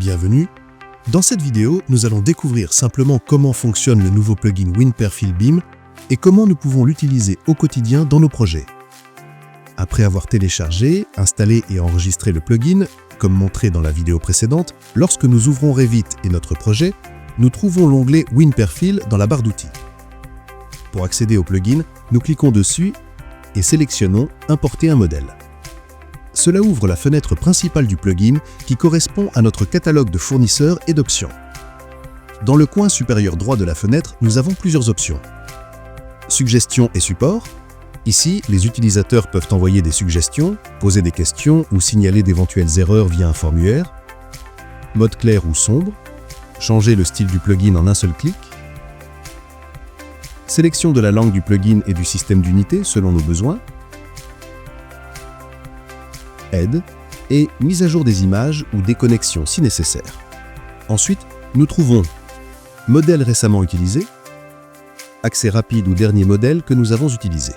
Bienvenue. Dans cette vidéo, nous allons découvrir simplement comment fonctionne le nouveau plugin WinPerfil Beam et comment nous pouvons l'utiliser au quotidien dans nos projets. Après avoir téléchargé, installé et enregistré le plugin, comme montré dans la vidéo précédente, lorsque nous ouvrons Revit et notre projet, nous trouvons l'onglet WinPerfil dans la barre d'outils. Pour accéder au plugin, nous cliquons dessus et sélectionnons « Importer un modèle ». Cela ouvre la fenêtre principale du plugin qui correspond à notre catalogue de fournisseurs et d'options. Dans le coin supérieur droit de la fenêtre, nous avons plusieurs options. Suggestions et support. Ici, les utilisateurs peuvent envoyer des suggestions, poser des questions ou signaler d'éventuelles erreurs via un formulaire. Mode clair ou sombre. Changer le style du plugin en un seul clic. Sélection de la langue du plugin et du système d'unité selon nos besoins. Aide et mise à jour des images ou déconnexion si nécessaire. Ensuite, nous trouvons modèle récemment utilisé, accès rapide ou dernier modèle que nous avons utilisé.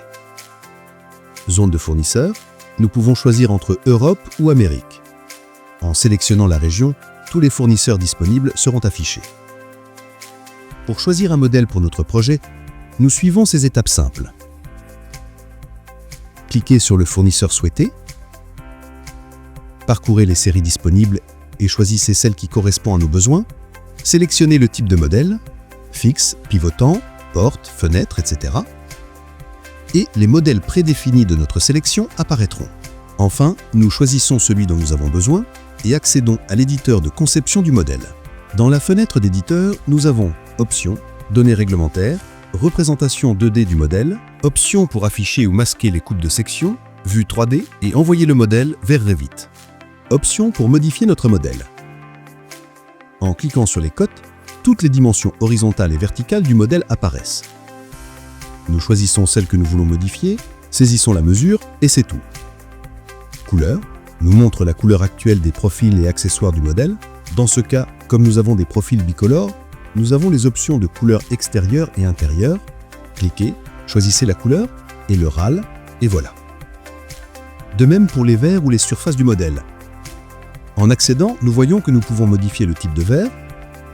Zone de fournisseur, nous pouvons choisir entre Europe ou Amérique. En sélectionnant la région, tous les fournisseurs disponibles seront affichés. Pour choisir un modèle pour notre projet, nous suivons ces étapes simples. Cliquez sur le fournisseur souhaité. Parcourez les séries disponibles et choisissez celle qui correspond à nos besoins. Sélectionnez le type de modèle, fixe, pivotant, porte, fenêtre, etc. Et les modèles prédéfinis de notre sélection apparaîtront. Enfin, nous choisissons celui dont nous avons besoin et accédons à l'éditeur de conception du modèle. Dans la fenêtre d'éditeur, nous avons Options, Données réglementaires, Représentation 2D du modèle, Options pour afficher ou masquer les coupes de section, Vue 3D et envoyer le modèle vers Revit. Options pour modifier notre modèle. En cliquant sur les cotes, toutes les dimensions horizontales et verticales du modèle apparaissent. Nous choisissons celle que nous voulons modifier, saisissons la mesure et c'est tout. Couleur nous montre la couleur actuelle des profils et accessoires du modèle. Dans ce cas, comme nous avons des profils bicolores, nous avons les options de couleur extérieure et intérieure. Cliquez, choisissez la couleur et le RAL et voilà. De même pour les verres ou les surfaces du modèle. En accédant, nous voyons que nous pouvons modifier le type de verre,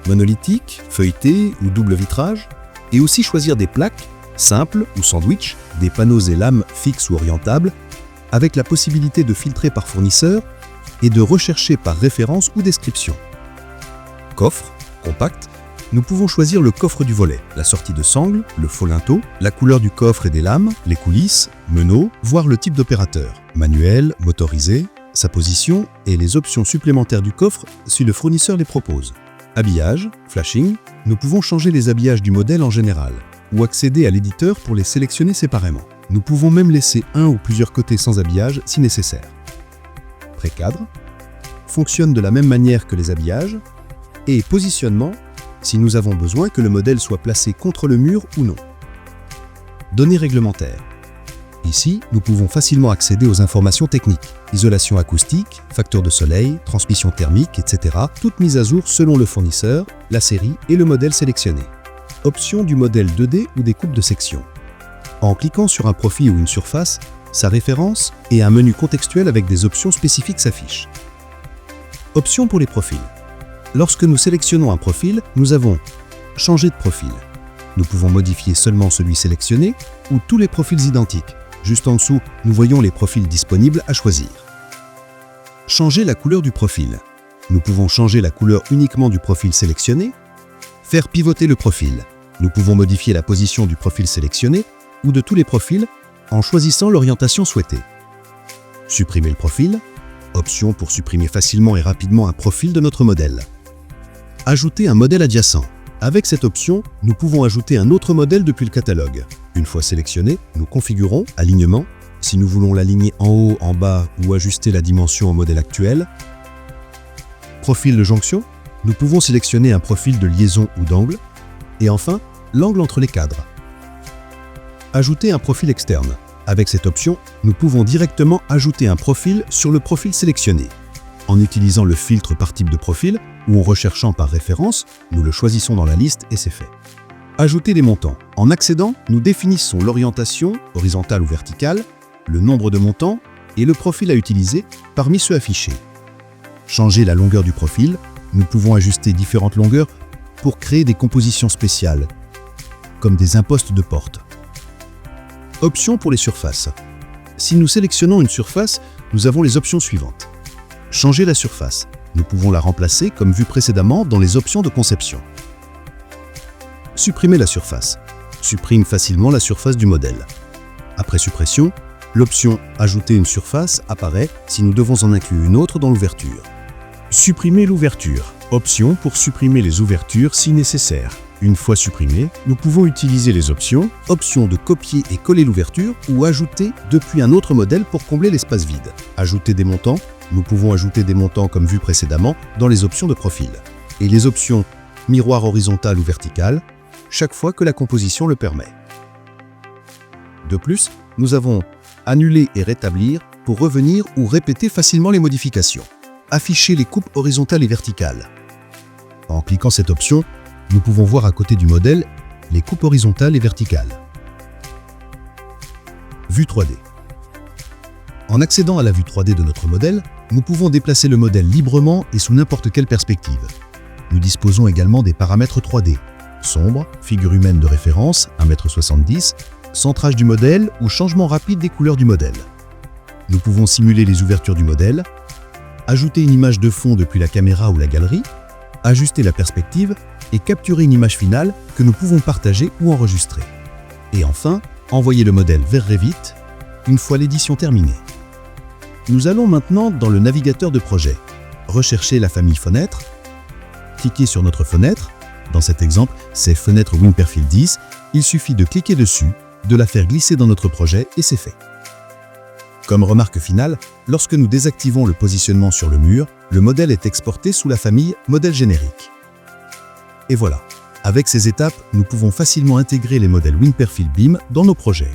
monolithique, feuilleté ou double vitrage, et aussi choisir des plaques, simples ou sandwich, des panneaux et lames fixes ou orientables, avec la possibilité de filtrer par fournisseur et de rechercher par référence ou description. Coffre, compact, nous pouvons choisir le coffre du volet, la sortie de sangle, le faux linteau, la couleur du coffre et des lames, les coulisses, meneaux, voire le type d'opérateur, manuel, motorisé, sa position et les options supplémentaires du coffre si le fournisseur les propose. Habillage, flashing, nous pouvons changer les habillages du modèle en général ou accéder à l'éditeur pour les sélectionner séparément. Nous pouvons même laisser un ou plusieurs côtés sans habillage si nécessaire. Pré-cadre fonctionne de la même manière que les habillages et positionnement si nous avons besoin que le modèle soit placé contre le mur ou non. Données réglementaires. Ici, nous pouvons facilement accéder aux informations techniques, isolation acoustique, facteur de soleil, transmission thermique, etc. Toutes mises à jour selon le fournisseur, la série et le modèle sélectionné. Option du modèle 2D ou des coupes de section. En cliquant sur un profil ou une surface, sa référence et un menu contextuel avec des options spécifiques s'affichent. Options pour les profils. Lorsque nous sélectionnons un profil, nous avons Changer de profil. Nous pouvons modifier seulement celui sélectionné ou tous les profils identiques. Juste en dessous, nous voyons les profils disponibles à choisir. Changer la couleur du profil. Nous pouvons changer la couleur uniquement du profil sélectionné. Faire pivoter le profil. Nous pouvons modifier la position du profil sélectionné ou de tous les profils en choisissant l'orientation souhaitée. Supprimer le profil. Option pour supprimer facilement et rapidement un profil de notre modèle. Ajouter un modèle adjacent. Avec cette option, nous pouvons ajouter un autre modèle depuis le catalogue. Une fois sélectionné, nous configurons Alignement, si nous voulons l'aligner en haut, en bas ou ajuster la dimension au modèle actuel. Profil de jonction, nous pouvons sélectionner un profil de liaison ou d'angle. Et enfin, l'angle entre les cadres. Ajouter un profil externe. Avec cette option, nous pouvons directement ajouter un profil sur le profil sélectionné. En utilisant le filtre par type de profil ou en recherchant par référence, nous le choisissons dans la liste et c'est fait. Ajouter des montants. En accédant, nous définissons l'orientation, horizontale ou verticale, le nombre de montants et le profil à utiliser parmi ceux affichés. Changer la longueur du profil. Nous pouvons ajuster différentes longueurs pour créer des compositions spéciales, comme des impostes de porte. Options pour les surfaces. Si nous sélectionnons une surface, nous avons les options suivantes. Changer la surface. Nous pouvons la remplacer comme vu précédemment dans les options de conception. Supprimer la surface. Supprime facilement la surface du modèle. Après suppression, l'option « Ajouter une surface » apparaît si nous devons en inclure une autre dans l'ouverture. Supprimer l'ouverture. Option pour supprimer les ouvertures si nécessaire. Une fois supprimée, nous pouvons utiliser les options de copier et coller l'ouverture ou ajouter depuis un autre modèle pour combler l'espace vide. Ajouter des montants. Nous pouvons ajouter des montants comme vu précédemment dans les options de profil. Et les options miroir horizontal ou vertical, chaque fois que la composition le permet. De plus, nous avons annuler et rétablir pour revenir ou répéter facilement les modifications. Afficher les coupes horizontales et verticales. En cliquant cette option, nous pouvons voir à côté du modèle les coupes horizontales et verticales. Vue 3D. En accédant à la vue 3D de notre modèle, nous pouvons déplacer le modèle librement et sous n'importe quelle perspective. Nous disposons également des paramètres 3D. Sombre, figure humaine de référence, 1,70 m, centrage du modèle ou changement rapide des couleurs du modèle. Nous pouvons simuler les ouvertures du modèle, ajouter une image de fond depuis la caméra ou la galerie, ajuster la perspective et capturer une image finale que nous pouvons partager ou enregistrer. Et enfin, envoyer le modèle vers Revit une fois l'édition terminée. Nous allons maintenant dans le navigateur de projet, rechercher la famille fenêtre, cliquer sur notre fenêtre. Dans cet exemple, c'est fenêtre Wimperfield 10. Il suffit de cliquer dessus, de la faire glisser dans notre projet et c'est fait. Comme remarque finale, lorsque nous désactivons le positionnement sur le mur, le modèle est exporté sous la famille Modèle générique. Et voilà, avec ces étapes, nous pouvons facilement intégrer les modèles Wimperfield BIM dans nos projets.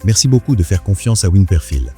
Merci beaucoup de faire confiance à Wimperfield.